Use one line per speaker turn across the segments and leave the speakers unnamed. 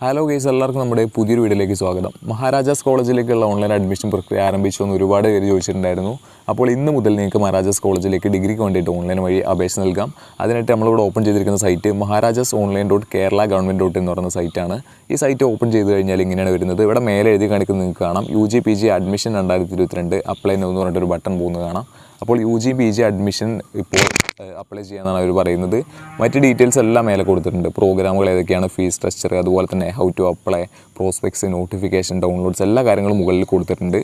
Hello guys, എല്ലാവർക്കും നമ്മുടെ പുതിയൊരു വീഡിയോയിലേക്ക് സ്വാഗതം. മഹാരാജാസ് കോളേജിലേക്കുള്ള ഓൺലൈൻ അഡ്മിഷൻ പ്രക്രിയ ആരംഭിച്ചു എന്ന് ഒരുപാട് പേര് ചോദിച്ചിട്ടുണ്ടായിരുന്നു. അപ്പോൾ ഇന്ന് മുതൽ നിങ്ങൾക്ക് മഹാരാജാസ് കോളേജിലേക്ക് ഡിഗ്രിക്ക് വേണ്ടിയിട്ട് ഓൺലൈൻ വഴി അപേക്ഷ നൽകാം. അതിനായിട്ട് നമ്മളിവിടെ ഓപ്പൺ ചെയ്തിരിക്കുന്ന സൈറ്റ് മഹാരാജാസ് ഓൺലൈൻ .kerala.government എന്ന് പറയുന്ന സൈറ്റാണ്. ഈ സൈറ്റ് ഓപ്പൺ ചെയ്ത് കഴിഞ്ഞാൽ ഇങ്ങനെയാണ് വരുന്നത്. ഇവിടെ മേലെ എഴുതി കാണിക്കുന്നത് നിങ്ങൾക്ക് കാണാം, UG PG അഡ്മിഷൻ 2022 അപ്ലൈ എന്ന് പറഞ്ഞിട്ടൊരു ബട്ടൺ പോകുന്നത് കാണാം. അപ്പോൾ UG PG അഡ്മിഷൻ ഇപ്പോൾ അപ്ലൈ ചെയ്യാനാണ് അവർ പറയുന്നത്. മറ്റ് ഡീറ്റെയിൽസ് എല്ലാം മേലെ കൊടുത്തിട്ടുണ്ട്. പ്രോഗ്രാമുകൾ ഏതൊക്കെയാണ്, ഫീസ് സ്ട്രക്ചർ, അതുപോലെ തന്നെ how to apply, prospectus, notification, downloads, എല്ലാ കാര്യങ്ങളും മുകളിൽ കൊടുത്തിട്ടുണ്ട്.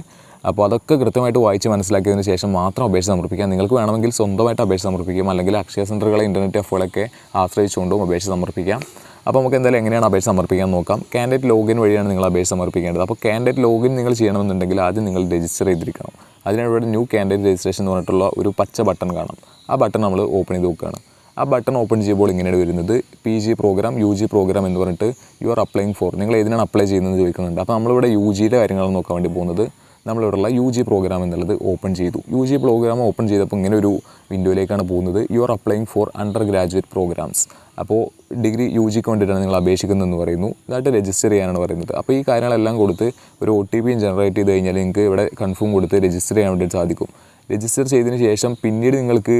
അപ്പോൾ അതൊക്കെ കൃത്യമായിട്ട് വായിച്ച് മനസ്സിലാക്കിയതിന് ശേഷം മാത്രം അപേക്ഷ സമർപ്പിക്കാം. നിങ്ങൾക്ക് വേണമെങ്കിൽ സ്വന്തമായിട്ട് അപേക്ഷ സമർപ്പിക്കാം, അല്ലെങ്കിൽ അക്ഷയ സെൻറ്ററുകളെ ഇൻ്റർനെറ്റ് അഫുകളൊക്കെ ആശ്രയിച്ചുകൊണ്ടും അപേക്ഷ സമർപ്പിക്കാം. അപ്പോൾ നമുക്ക് എന്തായാലും എങ്ങനെയാണ് അപേക്ഷ സമർപ്പിക്കാൻ നോക്കാം. കാൻഡിഡേറ്റ് ലോഗിൻ വഴിയാണ് നിങ്ങൾ അപേക്ഷ സമർപ്പിക്കേണ്ടത്. അപ്പോൾ കാൻഡിഡേറ്റ് ലോഗിൻ നിങ്ങൾ ചെയ്യണമെന്നുണ്ടെങ്കിൽ ആദ്യം നിങ്ങൾ രജിസ്റ്റർ ചെയ്തിരിക്കണം. അതിനിവിടെ ന്യൂ കാൻഡിഡേറ്റ് രജിസ്ട്രേഷൻ എന്ന് പറഞ്ഞിട്ടുള്ള ഒരു പച്ച ബട്ടൺ കാണാം. ആ ബട്ടൺ നമ്മൾ ഓപ്പൺ ചെയ്ത് നോക്കുകയാണ്. ആ ബട്ടൺ ഓപ്പൺ ചെയ്യുമ്പോൾ ഇങ്ങനെയാണ് വരുന്നത്. PG പ്രോഗ്രാം, UG പ്രോഗ്രാം എന്ന് പറഞ്ഞിട്ട് യു ആർ അപ്ലൈയിങ് ഫോർ, നിങ്ങൾ ഏതിനാണ് അപ്ലൈ ചെയ്യുന്നത് ചോദിക്കുന്നുണ്ട്. അപ്പോൾ നമ്മളിവിടെ UG കാര്യങ്ങളാണ് നോക്കാൻ വേണ്ടി പോകുന്നത്. നമ്മളിവിടെയുള്ള UG പ്രോഗ്രാം എന്നുള്ളത് ഓപ്പൺ ചെയ്തു. UG പ്രോഗ്രാം ഓപ്പൺ ചെയ്തപ്പോൾ ഇങ്ങനെ ഒരു വിൻഡോയിലേക്കാണ് പോകുന്നത്. You are applying for undergraduate programs. അപ്പോൾ ഡിഗ്രി UGക്ക് വേണ്ടിയിട്ടാണ് നിങ്ങൾ അപേക്ഷിക്കുന്നതെന്ന് പറയുന്നു. ഇതായിട്ട് രജിസ്റ്റർ ചെയ്യാനാണ് പറയുന്നത്. അപ്പോൾ ഈ കാര്യങ്ങളെല്ലാം കൊടുത്ത് ഒരു OTP ജനറേറ്റ് ചെയ്ത് കഴിഞ്ഞാൽ നിങ്ങൾക്ക് ഇവിടെ കൺഫേം കൊടുത്ത് രജിസ്റ്റർ ചെയ്യാൻ വേണ്ടിയിട്ട് സാധിക്കും. രജിസ്റ്റർ ചെയ്തതിന് ശേഷം പിന്നീട് നിങ്ങൾക്ക്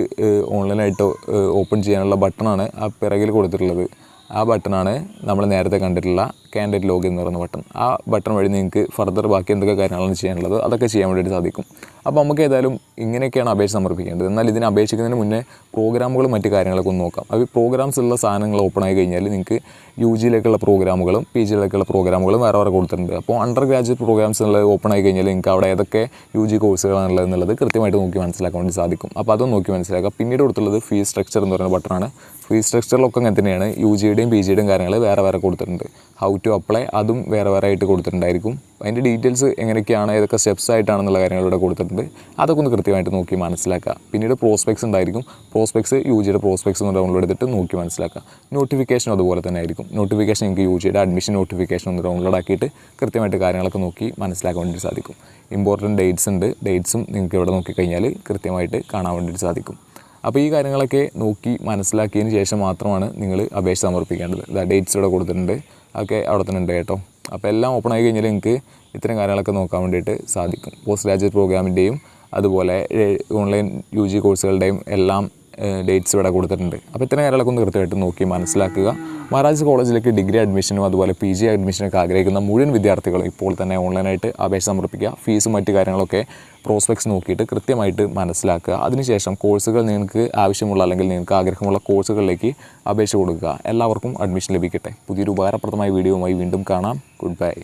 ഓൺലൈനായിട്ട് ഓപ്പൺ ചെയ്യാനുള്ള ബട്ടണാണ് ആ പിറകിൽ കൊടുത്തിട്ടുള്ളത്. ആ ബട്ടണാണ് നമ്മൾ നേരത്തെ കണ്ടിട്ടുള്ള കാൻഡിഡേറ്റ് ലോഗിൻ എന്ന് പറയുന്ന ബട്ടൺ. ആ ബട്ടൺ വഴി നിങ്ങൾക്ക് ഫർദർ ബാക്കി എന്തൊക്കെ കാര്യങ്ങളാണ് ചെയ്യാനുള്ളത് അതൊക്കെ ചെയ്യാൻ വേണ്ടിയിട്ട് സാധിക്കും. അപ്പോൾ നമുക്ക് ഏതായാലും ഇങ്ങനെയൊക്കെയാണ് അപേക്ഷ സമർപ്പിക്കേണ്ടത്. എന്നാൽ ഇതിന് അപേക്ഷിക്കുന്നതിന് മുന്നേ പ്രോഗ്രാമുകളും മറ്റ് കാര്യങ്ങളൊക്കെ ഒന്ന് നോക്കാം. അപ്പോൾ ഈ പ്രോഗ്രാംസ് ഉള്ള സാധനങ്ങൾ ഓപ്പൺ ആയി കഴിഞ്ഞാൽ നിങ്ങൾക്ക് UGയിലേക്കുള്ള പ്രോഗ്രാമുകളും PGയിലേക്കുള്ള പ്രോഗ്രാമുകളും വേറെ വേറെ കൊടുത്തിട്ടുണ്ട്. അപ്പോൾ അണ്ടർ ഗ്രാജുവേറ്റ് പ്രോഗ്രാംസ് ഉള്ളത് ഓപ്പൺ ആയി കഴിഞ്ഞാൽ നിങ്ങൾക്ക് അവിടെ ഏതൊക്കെ UG കോഴ്സുകളാണുള്ളത് എന്നുള്ളത് കൃത്യമായിട്ട് നോക്കി മനസ്സിലാക്കാൻ വേണ്ടി സാധിക്കും. അപ്പോൾ അതൊന്ന് നോക്കി മനസ്സിലാക്കാം. പിന്നീട് കൊടുത്തുള്ളത് ഫീസ് സ്ട്രക്ചർ എന്ന് പറയുന്ന ബട്ടണാണ്. ഫീസ് സ്ട്രക്ചറിലൊക്കെ അങ്ങനെ തന്നെയാണ്. UGയുടെയും PGയുടെയും കാര്യങ്ങൾ വേറെ വേറെ കൊടുത്തിട്ടുണ്ട്. ഹൗ ടു അപ്ലൈ അതും വേറെ വേറെ ആയിട്ട് കൊടുത്തിട്ടുണ്ടായിരിക്കും. അതിൻ്റെ ഡീറ്റെയിൽസ് എങ്ങനെയൊക്കെയാണ്, ഏതൊക്കെ സ്റ്റെപ്സ് ആയിട്ടാണെന്നുള്ള കാര്യങ്ങൾ ഇവിടെ കൊടുത്തിട്ടുണ്ട്. അതൊക്കെ ഒന്ന് കൃത്യമായിട്ട് നോക്കി മനസ്സിലാക്കുക. പിന്നീട് പ്രോസ്പെക്ട്സ് ഉണ്ടായിരിക്കും. പ്രോസ്പെക്ട്സ് UGയുടെ പ്രോസ്പെക്ട്സ് ഒന്ന് ഡൗൺലോഡ് ചെയ്തിട്ട് നോക്കി മനസ്സിലാക്കുക. നോട്ടിഫിക്കേഷൻ അതുപോലെ തന്നെ ആയിരിക്കും. നോട്ടിഫിക്കേഷൻ നിങ്ങൾക്ക് UGയുടെ അഡ്മിഷൻ നോട്ടിഫിക്കേഷൻ ഒന്ന് ഡൗൺലോഡ് ആക്കിയിട്ട് കൃത്യമായിട്ട് കാര്യങ്ങളൊക്കെ നോക്കി മനസ്സിലാക്കാൻ വേണ്ടി സാധിക്കും. ഇമ്പോർട്ടൻറ്റ് ഡേറ്റ്സ് ഉണ്ട്. ഡേറ്റ്സും നിങ്ങൾക്ക് ഇവിടെ നോക്കിക്കഴിഞ്ഞാൽ കൃത്യമായിട്ട് കാണാൻ വേണ്ടിയിട്ട് സാധിക്കും. അപ്പോൾ ഈ കാര്യങ്ങളൊക്കെ നോക്കി മനസ്സിലാക്കിയതിന് ശേഷം മാത്രമാണ് നിങ്ങൾ അപേക്ഷ സമർപ്പിക്കേണ്ടത്. ഡേറ്റ്സ് ഇവിടെ കൊടുത്തിട്ടുണ്ട്. അതൊക്കെ അവിടെ തന്നെ ഉണ്ട് കേട്ടോ. അപ്പോൾ എല്ലാം ഓപ്പൺ ആയി കഴിഞ്ഞാൽ നിങ്ങൾക്ക് ഇത്തരം കാര്യങ്ങളൊക്കെ നോക്കാൻ വേണ്ടിയിട്ട് സാധിക്കും. പോസ്റ്റ് ഗ്രാജുവേറ്റ് പ്രോഗ്രാമിൻ്റെയും അതുപോലെ ഓൺലൈൻ UG കോഴ്സുകളുടെയും എല്ലാം ഡേറ്റ്സ് ഇവിടെ കൊടുത്തിട്ടുണ്ട്. അപ്പോൾ ഇത്തരം കാര്യങ്ങളൊക്കെ ഒന്ന് കൃത്യമായിട്ട് നോക്കി മനസ്സിലാക്കുക. മഹാരാജാസ് കോളേജിലേക്ക് ഡിഗ്രി അഡ്മിഷനും അതുപോലെ PG അഡ്മിഷനൊക്കെ ആഗ്രഹിക്കുന്ന മുഴുവൻ വിദ്യാർത്ഥികളും ഇപ്പോൾ തന്നെ ഓൺലൈനായിട്ട് അപേക്ഷ സമർപ്പിക്കുക. ഫീസും മറ്റ് കാര്യങ്ങളൊക്കെ പ്രോസ്പെക്ട്സ് നോക്കിയിട്ട് കൃത്യമായിട്ട് മനസ്സിലാക്കുക. അതിനുശേഷം കോഴ്സുകൾ നിങ്ങൾക്ക് ആവശ്യമുള്ള അല്ലെങ്കിൽ നിങ്ങൾക്ക് ആഗ്രഹമുള്ള കോഴ്സുകളിലേക്ക് അപേക്ഷ കൊടുക്കുക. എല്ലാവർക്കും അഡ്മിഷൻ ലഭിക്കട്ടെ. പുതിയൊരു ഉപകാരപ്രദമായ വീഡിയോയുമായി വീണ്ടും കാണാം. Good bye.